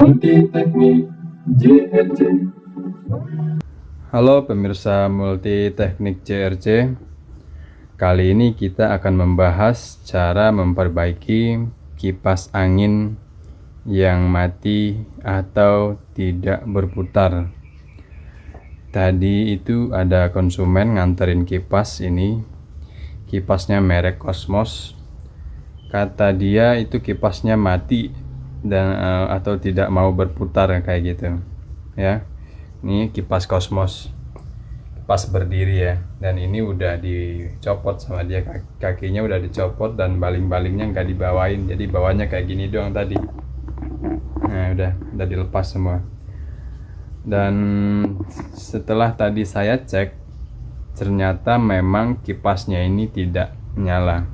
Multi Teknik JRC. Halo pemirsa Multi Teknik JRC. Kali ini kita akan membahas cara memperbaiki kipas angin yang mati atau tidak berputar. Tadi itu ada konsumen nganterin kipas ini. Kipasnya merek Cosmos. Kata dia itu kipasnya mati dan atau tidak mau berputar kayak gitu. Ya. Ini kipas Cosmos. Kipas berdiri ya. Dan ini udah dicopot sama dia, kakinya udah dicopot dan baling-balingnya nggak dibawain. Jadi bawahnya kayak gini doang tadi. Nah, udah dilepas semua. Dan setelah tadi saya cek, ternyata memang kipasnya ini tidak nyala.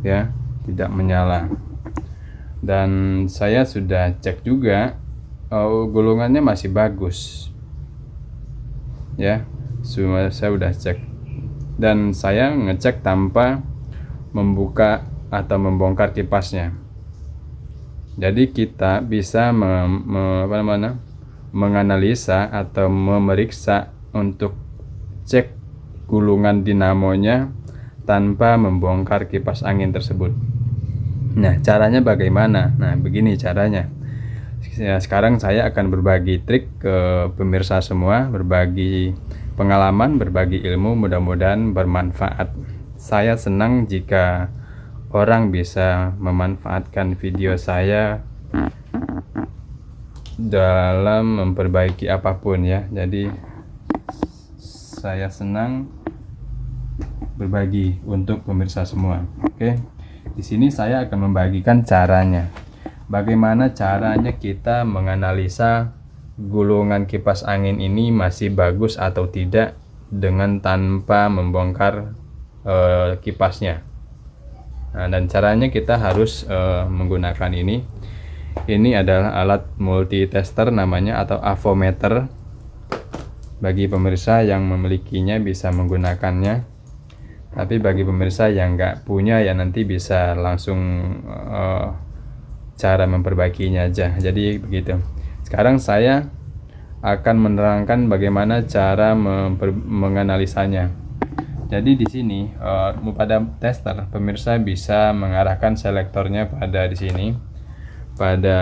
Ya, tidak menyala. Dan saya sudah cek juga, gulungannya masih bagus. Ya, semua saya udah cek. Dan saya ngecek tanpa membuka atau membongkar kipasnya. Jadi kita bisa menganalisa atau memeriksa untuk cek gulungan dinamonya tanpa membongkar kipas angin tersebut. Nah, caranya bagaimana? Nah, begini caranya. Ya, sekarang saya akan berbagi trik ke pemirsa semua, berbagi pengalaman, berbagi ilmu, mudah-mudahan bermanfaat. Saya senang jika orang bisa memanfaatkan video saya dalam memperbaiki apapun ya. Jadi saya senang berbagi untuk pemirsa semua. Oke. Di sini saya akan membagikan caranya. Bagaimana caranya kita menganalisa gulungan kipas angin ini masih bagus atau tidak dengan tanpa membongkar kipasnya. Nah, dan caranya kita harus menggunakan ini. Ini adalah alat multitester namanya atau avometer. Bagi pemirsa yang memilikinya bisa menggunakannya. Tapi bagi pemirsa yang nggak punya ya nanti bisa langsung cara memperbaikinya aja. Jadi begitu. Sekarang saya akan menerangkan bagaimana cara menganalisanya. Jadi di sini pada tester pemirsa bisa mengarahkan selektornya pada di sini pada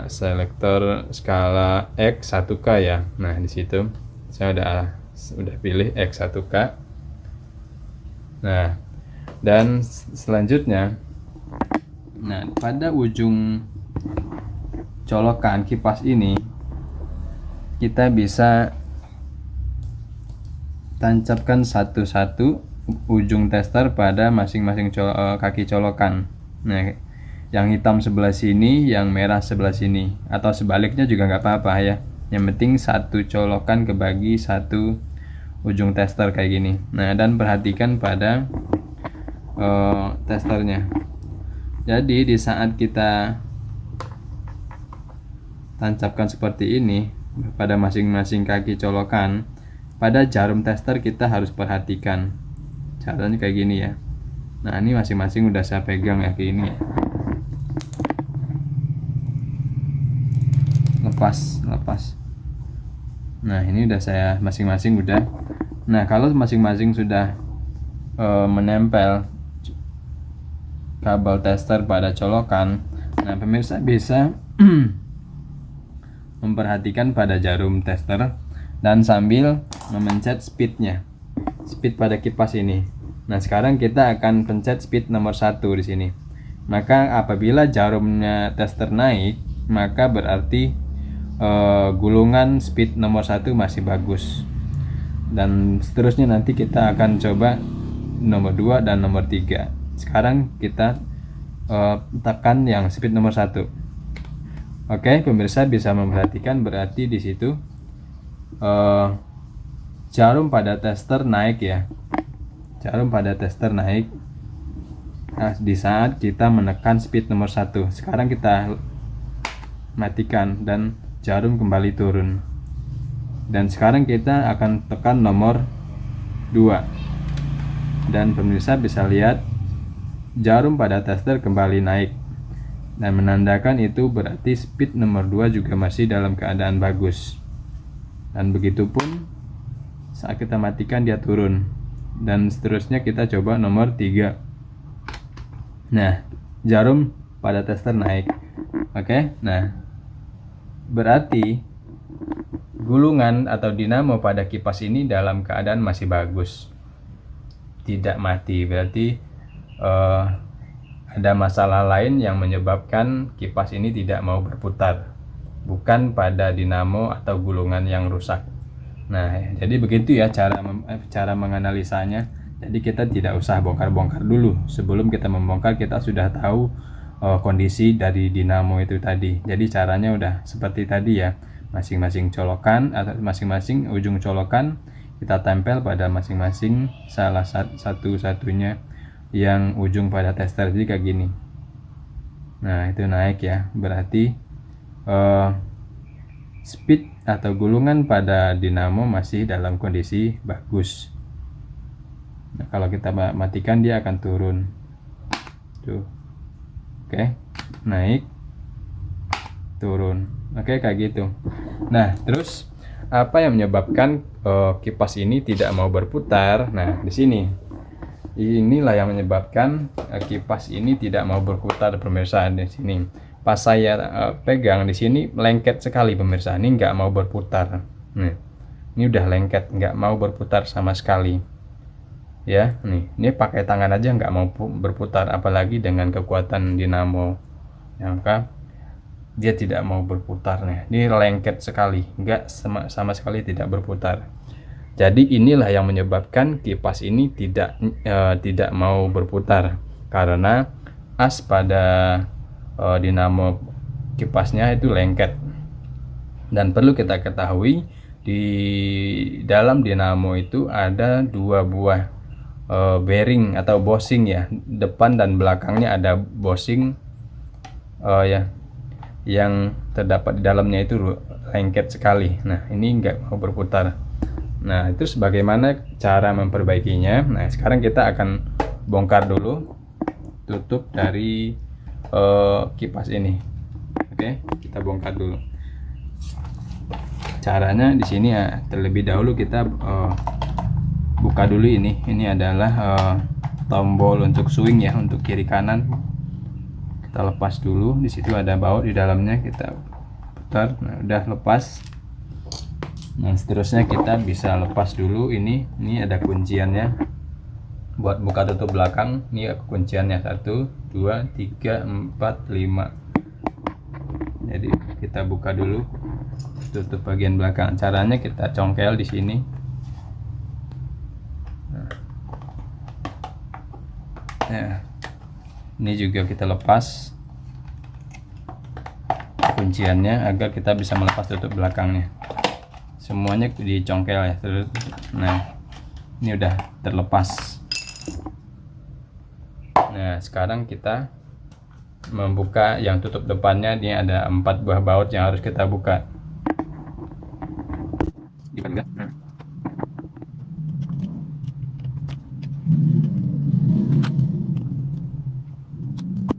selektor skala X1K ya. Nah di situ saya udah pilih X1K. Nah, dan selanjutnya, nah pada ujung colokan kipas ini kita bisa tancapkan satu-satu ujung tester pada masing-masing kaki colokan. Nah, yang hitam sebelah sini, yang merah sebelah sini, atau sebaliknya juga nggak apa-apa ya. Yang penting satu colokan kebagi satu ujung tester kayak gini. Nah, dan perhatikan pada testernya. Jadi di saat kita tancapkan seperti ini pada masing-masing kaki colokan, pada jarum tester kita harus perhatikan. Caranya kayak gini ya. Nah, ini masing-masing udah saya pegang ya kayak ini ya. Lepas. Nah, ini udah saya masing-masing udah. Nah, kalau masing-masing sudah menempel kabel tester pada colokan, nah pemirsa bisa memperhatikan pada jarum tester dan sambil memencet speednya, speed pada kipas ini. Nah, sekarang kita akan pencet speed nomor 1 di sini. Maka apabila jarumnya tester naik, maka berarti gulungan speed nomor 1 masih bagus. Dan seterusnya nanti kita akan coba nomor 2 dan nomor 3. Sekarang kita tekan yang speed nomor 1. Oke, pemirsa bisa memperhatikan berarti di situ jarum pada tester naik ya. Jarum pada tester naik di saat kita menekan speed nomor 1. Sekarang kita matikan dan jarum kembali turun. Dan sekarang kita akan tekan nomor 2. Dan pemirsa bisa lihat jarum pada tester kembali naik. dan menandakan itu berarti speed nomor 2 juga masih dalam keadaan bagus. Dan begitupun saat kita matikan dia turun, dan seterusnya kita coba nomor 3. Nah, jarum pada tester naik. Oke, nah berarti gulungan atau dinamo pada kipas ini dalam keadaan masih bagus, tidak mati. Berarti ada masalah lain yang menyebabkan kipas ini tidak mau berputar, bukan pada dinamo atau gulungan yang rusak. Nah, jadi begitu ya cara menganalisanya. Jadi kita tidak usah bongkar-bongkar dulu. Sebelum kita membongkar, kita sudah tahu kondisi dari dinamo itu tadi. Jadi caranya udah seperti tadi ya. Masing-masing colokan atau masing-masing ujung colokan kita tempel pada masing-masing salah satu-satunya yang ujung pada tester, jadi kayak gini. Nah, itu naik ya, berarti speed atau gulungan pada dinamo masih dalam kondisi bagus. Nah, kalau kita matikan dia akan turun tuh. Oke, naik, turun. Oke, kayak gitu. Nah, terus apa yang menyebabkan kipas ini tidak mau berputar? Nah, di sini inilah yang menyebabkan kipas ini tidak mau berputar, pemirsa. Di sini pas saya pegang di sini lengket sekali, pemirsa. Ini nggak mau berputar. Nih, ini udah lengket, nggak mau berputar sama sekali. Ya, ini pakai tangan aja nggak mau berputar, apalagi dengan kekuatan dinamo. Maka dia tidak mau berputar nih. Ini lengket sekali, nggak sama sekali tidak berputar. Jadi inilah yang menyebabkan kipas ini tidak mau berputar, karena as pada dinamo kipasnya itu lengket. Dan perlu kita ketahui, di dalam dinamo itu ada 2 buah bearing atau bushing ya, depan dan belakangnya ada bushing ya, yang terdapat di dalamnya itu lengket sekali. Nah, ini nggak mau berputar. Nah, itu bagaimana cara memperbaikinya. Nah, sekarang kita akan bongkar dulu tutup dari kipas ini. Oke, kita bongkar dulu. Caranya di sini ya, terlebih dahulu kita buka dulu ini. Ini adalah tombol untuk swing ya, untuk kiri kanan. Kita lepas dulu. Di situ ada baut di dalamnya, kita putar. Nah, udah lepas. Nah, seterusnya kita bisa lepas dulu ini ada kunciannya buat buka tutup belakang. Ini kunciannya 1 2 3 4 5. Jadi kita buka dulu tutup bagian belakang. Caranya kita congkel di sini. Nah, ini juga kita lepas kunciannya agar kita bisa melepas tutup belakangnya. Semuanya dicongkel ya. Nah, ini udah terlepas. Nah, sekarang kita membuka yang tutup depannya. Ini ada 4 buah baut yang harus kita buka.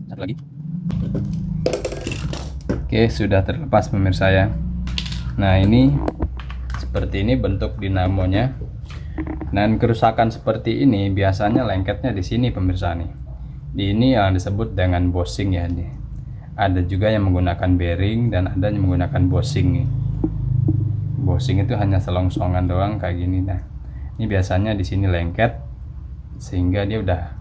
Satu lagi. Oke, sudah terlepas pemirsa ya. Nah, ini seperti ini bentuk dinamonya. Dan kerusakan seperti ini biasanya lengketnya di sini pemirsa nih. Di ini yang disebut dengan bushing ya nih. Ada juga yang menggunakan bearing dan ada yang menggunakan bushing nih. Bushing itu hanya selongsongan doang kayak gini. Nah, ini biasanya di sini lengket sehingga dia udah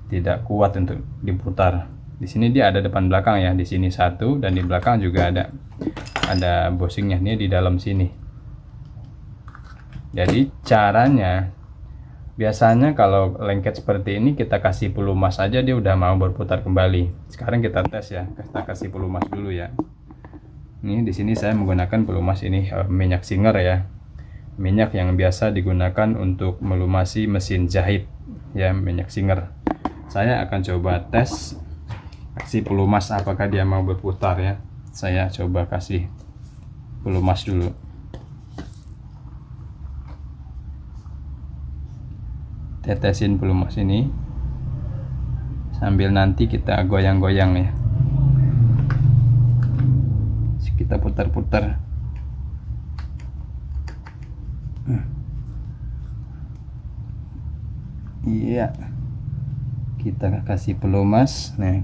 tidak kuat untuk diputar. Di sini dia ada depan belakang ya. Di sini satu dan di belakang juga ada bushingnya. Ini di dalam sini. Jadi caranya biasanya kalau lengket seperti ini kita kasih pelumas aja dia udah mau berputar kembali. Sekarang kita tes ya, kita kasih pelumas dulu ya. Ini di sini saya menggunakan pelumas ini minyak Singer ya, minyak yang biasa digunakan untuk melumasi mesin jahit ya, minyak Singer. Saya akan coba tes kasih pelumas apakah dia mau berputar ya. Saya coba kasih pelumas dulu. Tetesin pelumas ini sambil nanti kita goyang-goyang ya. kita putar-putar. Iya, kita kasih pelumas. Nah,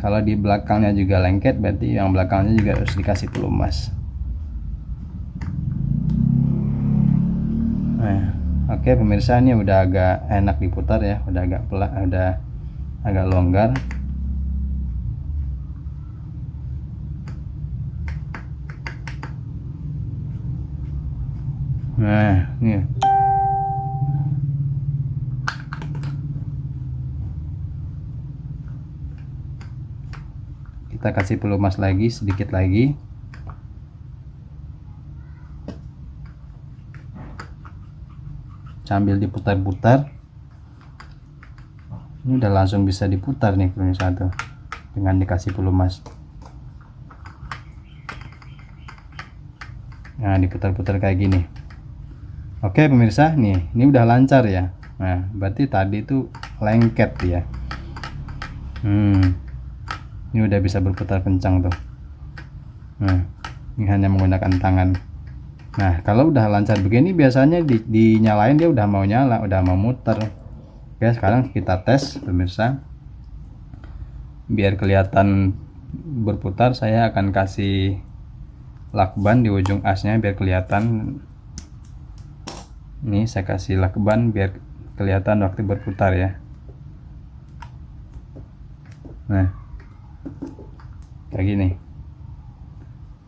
kalau di belakangnya juga lengket, berarti yang belakangnya juga harus dikasih pelumas. Nah, oke pemirsa, ini udah agak enak diputar ya, udah agak pelak, udah agak longgar. Nah, ini kita kasih pelumas lagi sedikit lagi. Sambil diputar-putar. Ini udah langsung bisa diputar nih pemirsa tuh, dengan dikasih pelumas. Nah, diputar-putar kayak gini. Oke pemirsa, nih ini udah lancar ya. Nah, berarti tadi itu lengket ya. Ini udah bisa berputar kencang tuh. Nah, ini hanya menggunakan tangan. Nah, kalau udah lancar begini biasanya dinyalain dia udah mau nyala, udah mau muter. Oke, sekarang kita tes pemirsa. Biar kelihatan berputar, saya akan kasih lakban di ujung asnya biar kelihatan. Ini saya kasih lakban biar kelihatan waktu berputar ya. Nah, kayak gini.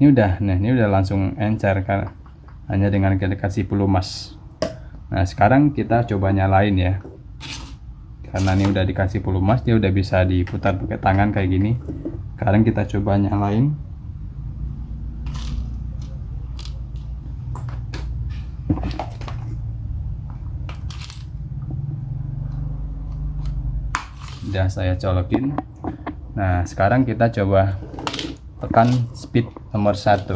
Ini udah langsung encer kan, hanya dengan kita kasih pelumas. Nah, sekarang kita coba nyalain ya. Karena ini udah dikasih pelumas, dia udah bisa diputar pakai tangan kayak gini. Sekarang kita coba nyalain. Udah saya colokin. Nah, sekarang kita coba tekan speed nomor 1.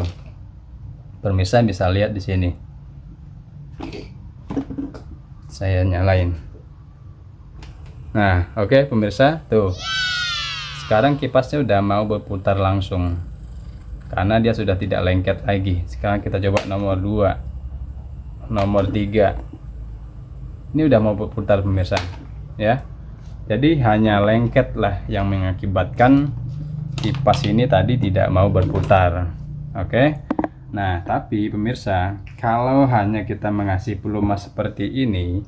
Pemirsa bisa lihat di sini. Saya nyalain. Nah, oke pemirsa, tuh. Sekarang kipasnya udah mau berputar langsung. Karena dia sudah tidak lengket lagi. Sekarang kita coba nomor 2. Nomor 3. Ini udah mau berputar pemirsa, ya. Jadi hanya lengket lah yang mengakibatkan kipas ini tadi tidak mau berputar. Oke. Nah, tapi pemirsa, kalau hanya kita mengasih pelumas seperti ini,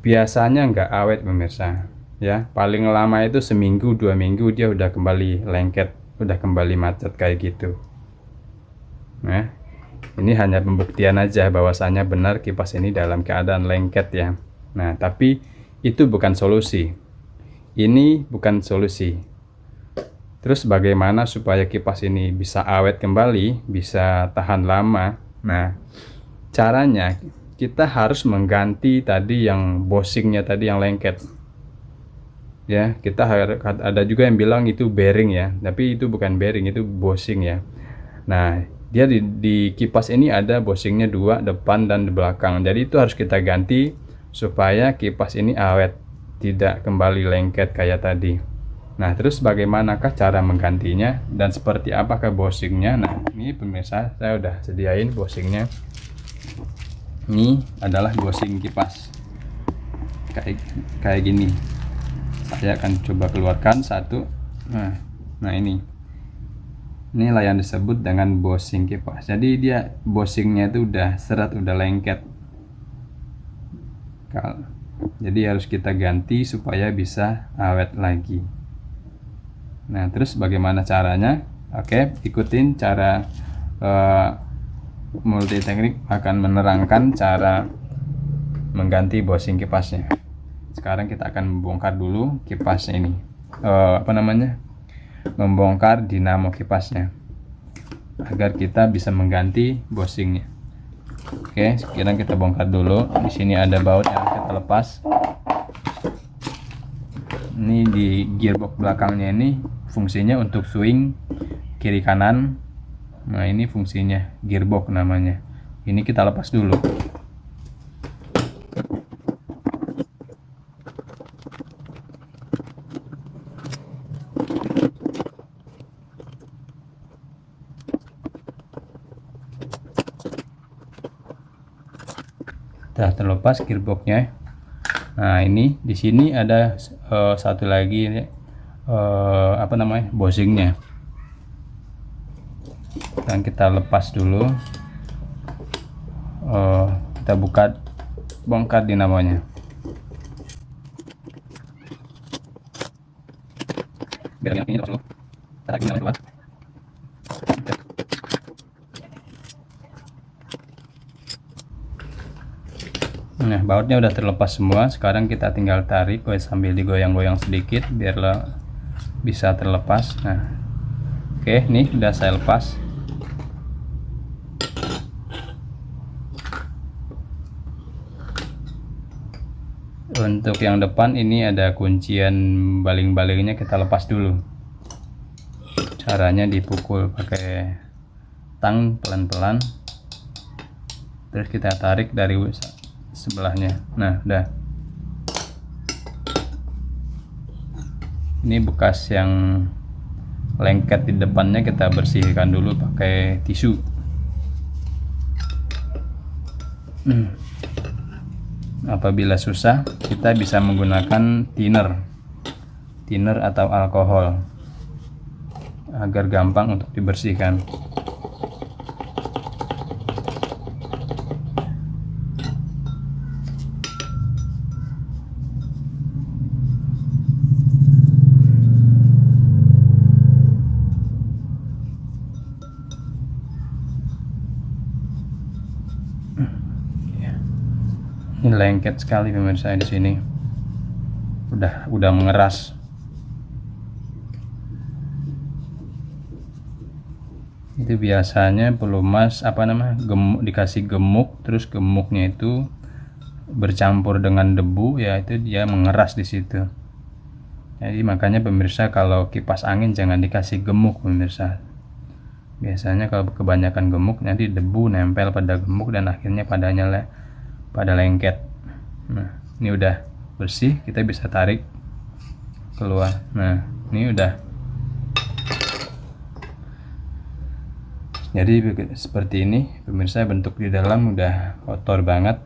biasanya nggak awet pemirsa. Ya, paling lama itu seminggu 2 minggu dia udah kembali lengket, udah kembali macet kayak gitu. Nah, ini hanya pembuktian aja bahwasanya benar kipas ini dalam keadaan lengket ya. Nah, tapi itu bukan solusi. Ini bukan solusi. Terus bagaimana supaya kipas ini bisa awet kembali, bisa tahan lama? Nah, caranya kita harus mengganti tadi yang bushingnya tadi yang lengket. Ya, kita ada juga yang bilang itu bearing ya, tapi itu bukan bearing, itu bushing ya. Nah, dia di kipas ini ada bushingnya 2, depan dan di belakang. Jadi itu harus kita ganti supaya kipas ini awet, tidak kembali lengket kayak tadi. Nah, terus bagaimanakah cara menggantinya dan seperti apakah bushingnya? Nah, ini pemirsa, saya udah sediain bushingnya. Ini adalah bushing kipas kayak gini. Saya akan coba keluarkan satu. Nah ini lah yang disebut dengan bushing kipas. Jadi dia bushingnya itu udah seret, udah lengket. Jadi harus kita ganti supaya bisa awet lagi. Nah, terus bagaimana caranya? Oke, ikutin cara Multi Teknik akan menerangkan cara mengganti bushing kipasnya. Sekarang kita akan membongkar dulu kipasnya ini. Membongkar dinamo kipasnya agar kita bisa mengganti bushingnya. Oke, sekarang kita bongkar dulu. Di sini ada baut yang kita lepas. Ini di gearbox belakangnya ini fungsinya untuk swing kiri kanan. Nah, ini fungsinya gearbox namanya. Ini kita lepas dulu. Telah terlepas gearboxnya. Nah, ini di sini ada satu lagi bushingnya. Dan kita lepas dulu. Kita bongkar dinamonya. Biar yang ini lepas dulu. Tarik dinamo keluar. Nah, bautnya udah terlepas semua. Sekarang kita tinggal tarik sambil digoyang-goyang sedikit biar bisa terlepas. Nah, oke, nih udah saya lepas. Untuk yang depan ini ada kuncian baling-balingnya, kita lepas dulu. Caranya dipukul pakai tang pelan-pelan. Terus kita tarik dari sebelahnya. Nah, udah. Ini bekas yang lengket di depannya kita bersihkan dulu pakai tisu. Apabila susah, kita bisa menggunakan thinner atau alkohol agar gampang untuk dibersihkan. Ini lengket sekali pemirsa di sini. Udah mengeras. Itu biasanya pelumas dikasih gemuk, terus gemuknya itu bercampur dengan debu, ya itu dia mengeras di situ. Jadi makanya pemirsa, kalau kipas angin jangan dikasih gemuk pemirsa. Biasanya kalau kebanyakan gemuk nanti debu nempel pada gemuk dan akhirnya pada lengket. Nah, ini udah bersih, kita bisa tarik keluar. Nah, ini udah. Jadi seperti ini pemirsa, bentuk di dalam udah kotor banget.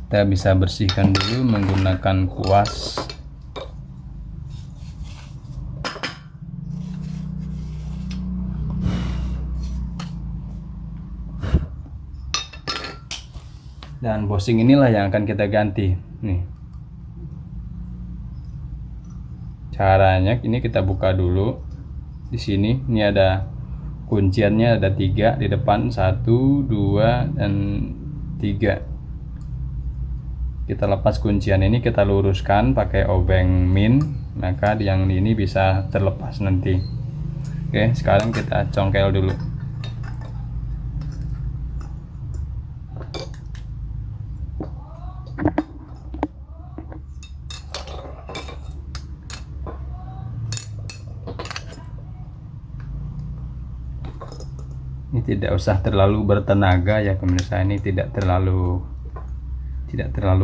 Kita bisa bersihkan dulu menggunakan kuas. Dan bushing inilah yang akan kita ganti. Nih, caranya ini kita buka dulu. Di sini ini ada kunciannya, ada 3 di depan, 1, 2, dan 3. Kita lepas kuncian ini, kita luruskan pakai obeng min, maka yang ini bisa terlepas nanti. Oke, sekarang kita congkel dulu. Ini tidak usah terlalu bertenaga ya pemirsa, ini tidak terlalu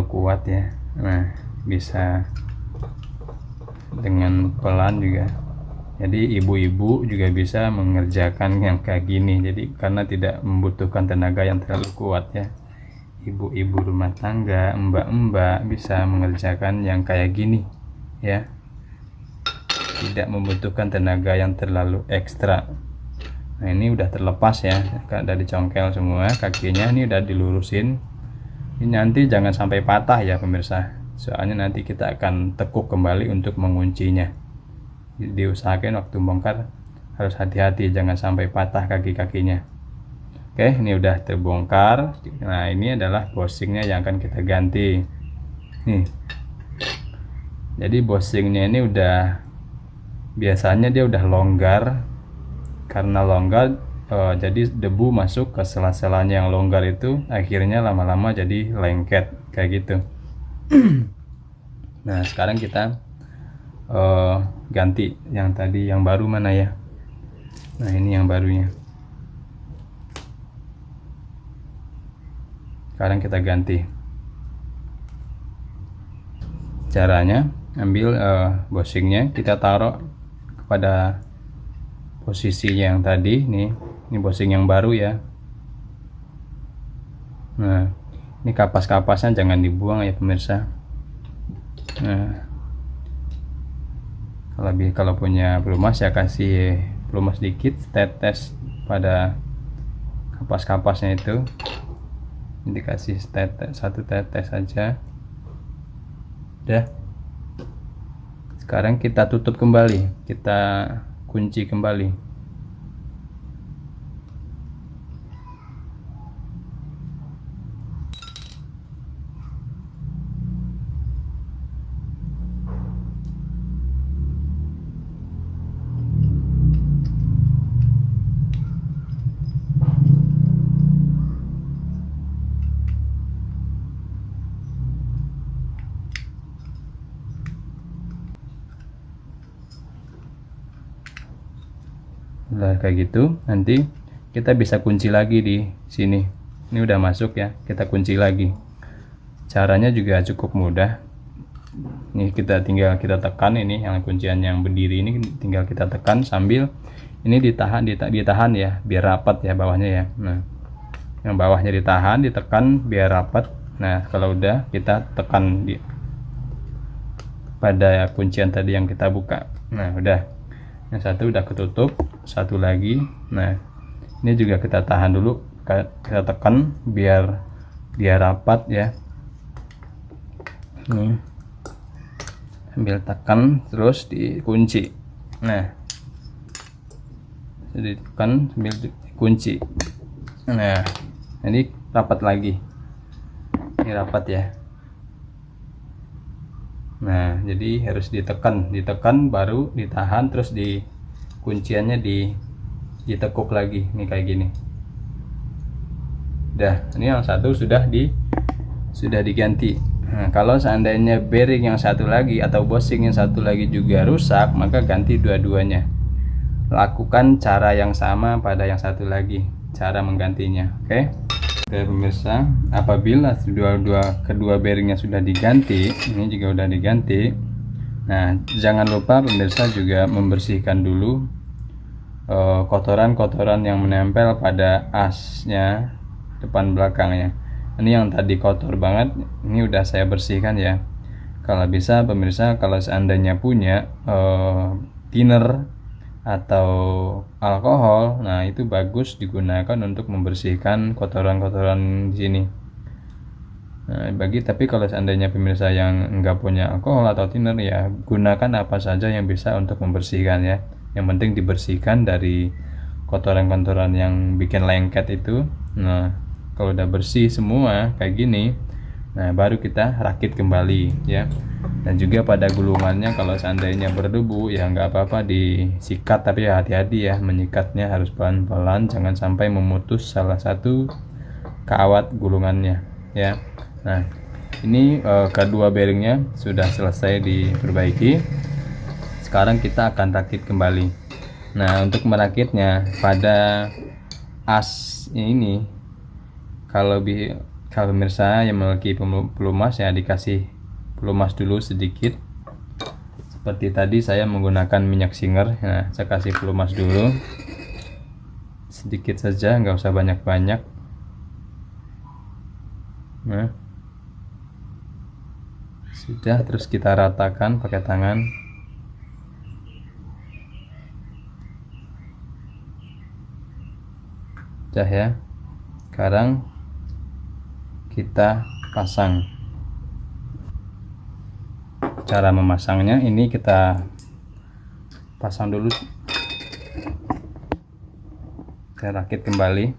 kuat ya. Nah, bisa dengan pelan juga. Jadi ibu-ibu juga bisa mengerjakan yang kayak gini. Jadi karena tidak membutuhkan tenaga yang terlalu kuat ya. Ibu-ibu rumah tangga, mbak-mbak bisa mengerjakan yang kayak gini ya. Tidak membutuhkan tenaga yang terlalu ekstra. Nah, ini udah terlepas ya, udah dicongkel semua kakinya, ini udah dilurusin. Ini nanti jangan sampai patah ya pemirsa, soalnya nanti kita akan tekuk kembali untuk menguncinya. Diusahakan waktu bongkar harus hati-hati, jangan sampai patah kaki-kakinya. Oke, ini udah terbongkar. Nah, ini adalah bushingnya yang akan kita ganti. Nih, jadi bushingnya ini biasanya dia udah longgar. Karena longgar, jadi debu masuk ke sela-selanya yang longgar itu, akhirnya lama-lama jadi lengket kayak gitu. Nah, sekarang kita ganti yang tadi, yang baru mana ya. Nah, ini yang barunya. Sekarang kita ganti. Caranya, ambil bushingnya, kita taruh kepada posisinya yang tadi nih. Ini bushing yang baru ya, Nah, ini kapas-kapasnya jangan dibuang ya pemirsa. Nah, kalau punya pelumas ya kasih pelumas dikit, tetes pada kapas-kapasnya itu. Ini dikasih tetes, 1 tetes saja. Udah. Sekarang kita tutup kembali, kita kunci kembali. Nah, kayak gitu nanti kita bisa kunci lagi di sini. Ini udah masuk ya, kita kunci lagi. Caranya juga cukup mudah. Ini tinggal kita tekan, ini yang kuncian yang berdiri ini tinggal kita tekan sambil ini ditahan ya, biar rapat ya bawahnya ya. Nah, yang bawahnya ditekan biar rapat. Nah, kalau udah kita tekan pada kuncian tadi yang kita buka. Nah, udah. Yang satu udah ketutup, satu lagi. Nah, ini juga kita tahan dulu, kita tekan biar rapat ya. Nih, sambil tekan terus dikunci. Nah, ditekan sambil dikunci. Nah, ini rapat lagi. Ini rapat ya. Nah, jadi harus ditekan baru ditahan, terus kunciannya ditekuk lagi. Ini kayak gini. Udah, ini yang satu sudah diganti. Nah, kalau seandainya bearing yang satu lagi atau bushing yang satu lagi juga rusak, maka ganti dua-duanya. Lakukan cara yang sama pada yang satu lagi, cara menggantinya. Oke. Oke pemirsa, apabila kedua bearingnya sudah diganti, ini juga udah diganti. Nah, jangan lupa pemirsa juga membersihkan dulu kotoran-kotoran yang menempel pada asnya depan belakangnya. Ini yang tadi kotor banget, ini udah saya bersihkan ya. Kalau bisa pemirsa, kalau seandainya punya thinner atau alkohol, nah itu bagus digunakan untuk membersihkan kotoran-kotoran di sini. Nah, tapi kalau seandainya pemirsa yang enggak punya alkohol atau thinner, ya gunakan apa saja yang bisa untuk membersihkan ya. Yang penting dibersihkan dari kotoran-kotoran yang bikin lengket itu. Nah, kalau udah bersih semua kayak gini, nah baru kita rakit kembali ya. Dan juga pada gulungannya kalau seandainya berdebu ya nggak apa-apa disikat, tapi ya hati-hati ya, menyikatnya harus pelan-pelan, jangan sampai memutus salah satu kawat gulungannya ya. Nah, ini kedua bearingnya sudah selesai diperbaiki. Sekarang kita akan rakit kembali. Nah, untuk merakitnya pada as ini, kalau pemirsa yang memiliki pelumas ya dikasih pelumas dulu sedikit. Seperti tadi saya menggunakan minyak singer. Nah, saya kasih pelumas dulu sedikit saja, nggak usah banyak-banyak. Nah, sudah, terus kita ratakan pakai tangan. Udah ya. Sekarang kita pasang. Cara memasangnya ini kita pasang dulu, kita rakit kembali.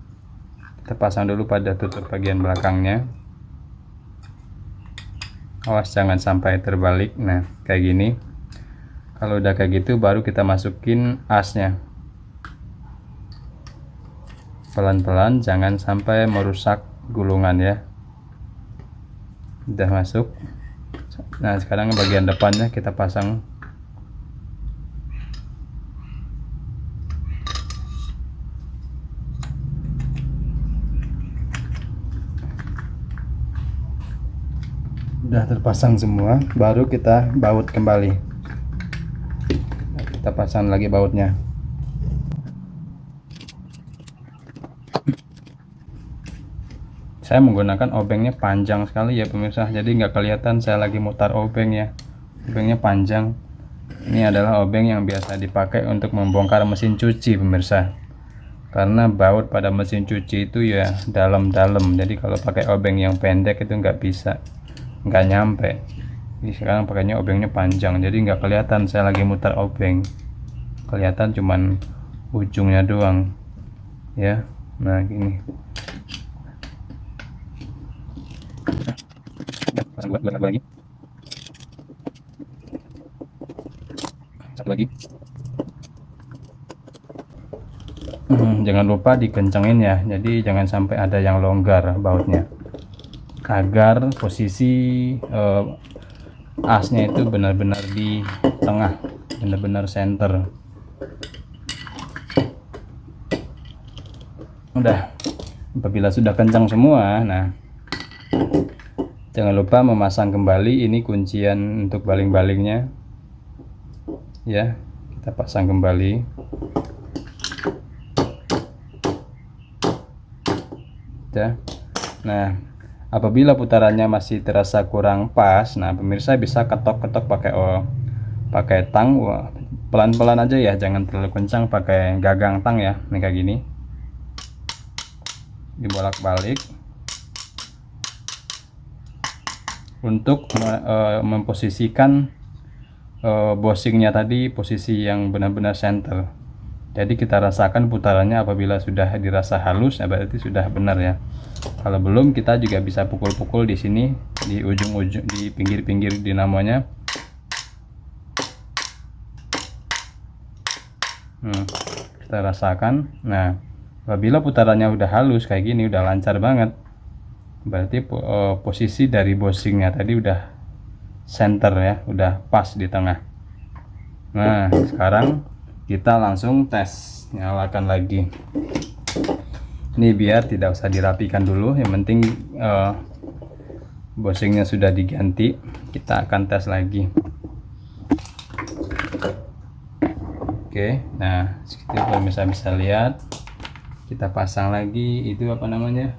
Kita pasang dulu pada tutup bagian belakangnya. Awas jangan sampai terbalik. Nah, kayak gini. Kalau udah kayak gitu baru kita masukin asnya. Pelan-pelan, jangan sampai merusak gulungan ya. Udah masuk. Nah, sekarang bagian depannya kita pasang. Udah terpasang semua, baru kita baut kembali. Nah, kita pasang lagi bautnya. saya menggunakan obengnya panjang sekali ya pemirsa, jadi nggak kelihatan saya lagi mutar obeng ya. Obengnya panjang. Ini adalah obeng yang biasa dipakai untuk membongkar mesin cuci pemirsa, karena baut pada mesin cuci itu ya dalam-dalam, jadi kalau pakai obeng yang pendek itu nggak bisa, nggak nyampe. Ini sekarang pakainya obengnya panjang, jadi nggak kelihatan saya lagi mutar obeng, kelihatan cuman ujungnya doang ya. Nah gini, lagi satu lagi. Jangan lupa dikencengin ya, jadi jangan sampai ada yang longgar bautnya, agar posisi asnya itu benar-benar di tengah, benar-benar center. Udah, apabila sudah kencang semua, nah jangan lupa memasang kembali ini kuncian untuk baling-balingnya ya, kita pasang kembali. Ya. Nah, apabila putarannya masih terasa kurang pas, nah pemirsa bisa ketok-ketok pakai tang, pelan-pelan aja ya, jangan terlalu kencang, pakai gagang tang ya. Ini kayak gini, dibolak-balik untuk memposisikan bosingnya tadi posisi yang benar-benar center. Jadi kita rasakan putarannya, apabila sudah dirasa halus, ya berarti sudah benar ya. Kalau belum, kita juga bisa pukul-pukul di sini, di ujung-ujung, di pinggir-pinggir dinamonya. Kita rasakan. Nah, apabila putarannya udah halus kayak gini, udah lancar banget, berarti posisi dari bosingnya tadi udah center ya, udah pas di tengah. Nah, sekarang kita langsung tes, nyalakan lagi. Ini biar tidak usah dirapikan dulu, yang penting bosingnya sudah diganti. Kita akan tes lagi. Oke, nah segitu pemirsa bisa lihat. Kita pasang lagi itu apa namanya,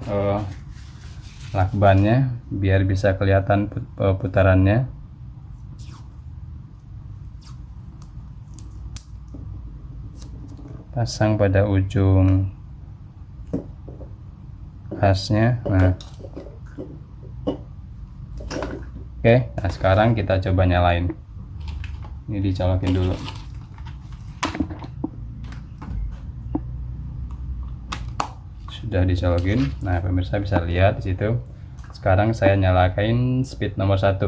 lakbannya, biar bisa kelihatan putarannya. Pasang pada ujung khasnya. Nah, oke, nah sekarang kita coba nyalain. Ini dicolokin dulu. Sudah dicolokin. Nah, pemirsa bisa lihat di situ. Sekarang saya nyalakan speed nomor 1.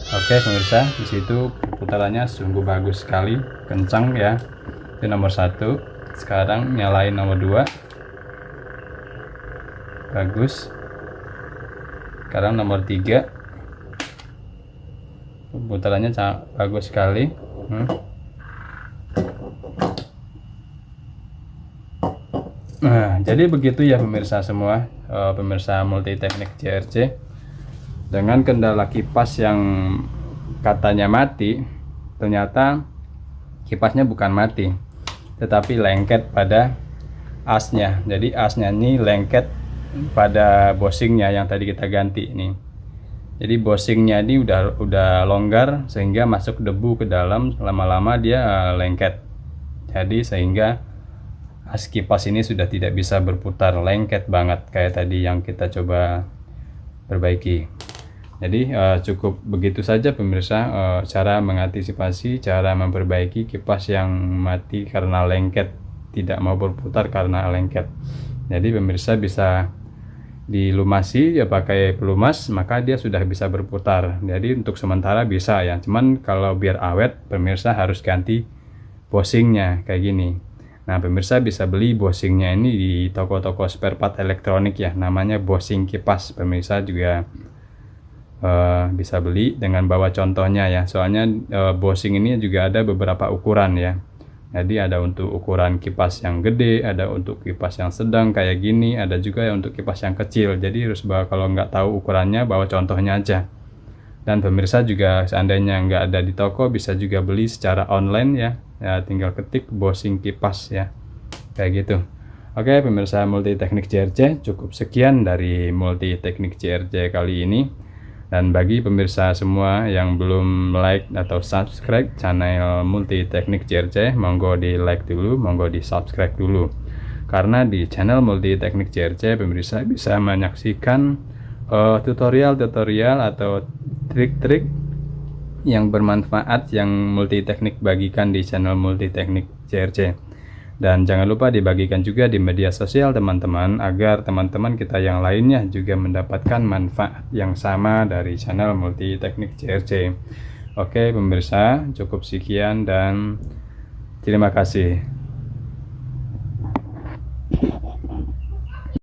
Oke pemirsa, di situ putarannya sungguh bagus sekali, kencang ya. Itu nomor 1. Sekarang nyalain nomor 2. Bagus. Sekarang nomor 3. Putarannya bagus sekali. Nah, jadi begitu ya pemirsa semua, pemirsa multi teknik JRC. Dengan kendala kipas yang katanya mati, ternyata kipasnya bukan mati, tetapi lengket pada asnya. Jadi asnya ini lengket pada bosingnya yang tadi kita ganti nih. Jadi bosingnya ini udah longgar sehingga masuk debu ke dalam, lama-lama dia lengket. Jadi sehingga as kipas ini sudah tidak bisa berputar, lengket banget kayak tadi yang kita coba perbaiki. Jadi cukup begitu saja pemirsa, cara mengantisipasi, cara memperbaiki kipas yang mati karena lengket, tidak mau berputar karena lengket. Jadi pemirsa bisa dilumasi ya, pakai pelumas, maka dia sudah bisa berputar. Jadi untuk sementara bisa ya, cuman kalau biar awet pemirsa harus ganti bosingnya kayak gini. Nah pemirsa bisa beli bosingnya ini di toko-toko spare part elektronik ya, namanya bosing kipas. Pemirsa juga bisa beli dengan bawa contohnya ya, soalnya bosing ini juga ada beberapa ukuran ya. Jadi ada untuk ukuran kipas yang gede, ada untuk kipas yang sedang kayak gini, ada juga yang untuk kipas yang kecil. Jadi harus bawa, kalau nggak tahu ukurannya bawa contohnya aja. Dan pemirsa juga seandainya nggak ada di toko, bisa juga beli secara online ya, tinggal ketik bosing kipas ya, kayak gitu. Oke pemirsa Multi Teknik JRC, cukup sekian dari Multi Teknik JRC kali ini. Dan bagi pemirsa semua yang belum like atau subscribe channel Multi Teknik JRC, monggo di like dulu, monggo di subscribe dulu. Karena di channel Multi Teknik JRC pemirsa bisa menyaksikan tutorial-tutorial atau trik-trik yang bermanfaat yang Multi Teknik bagikan di channel Multi Teknik JRC. Dan jangan lupa dibagikan juga di media sosial teman-teman, agar teman-teman kita yang lainnya juga mendapatkan manfaat yang sama dari channel Multi Teknik JRC. Oke pemirsa, cukup sekian dan terima kasih.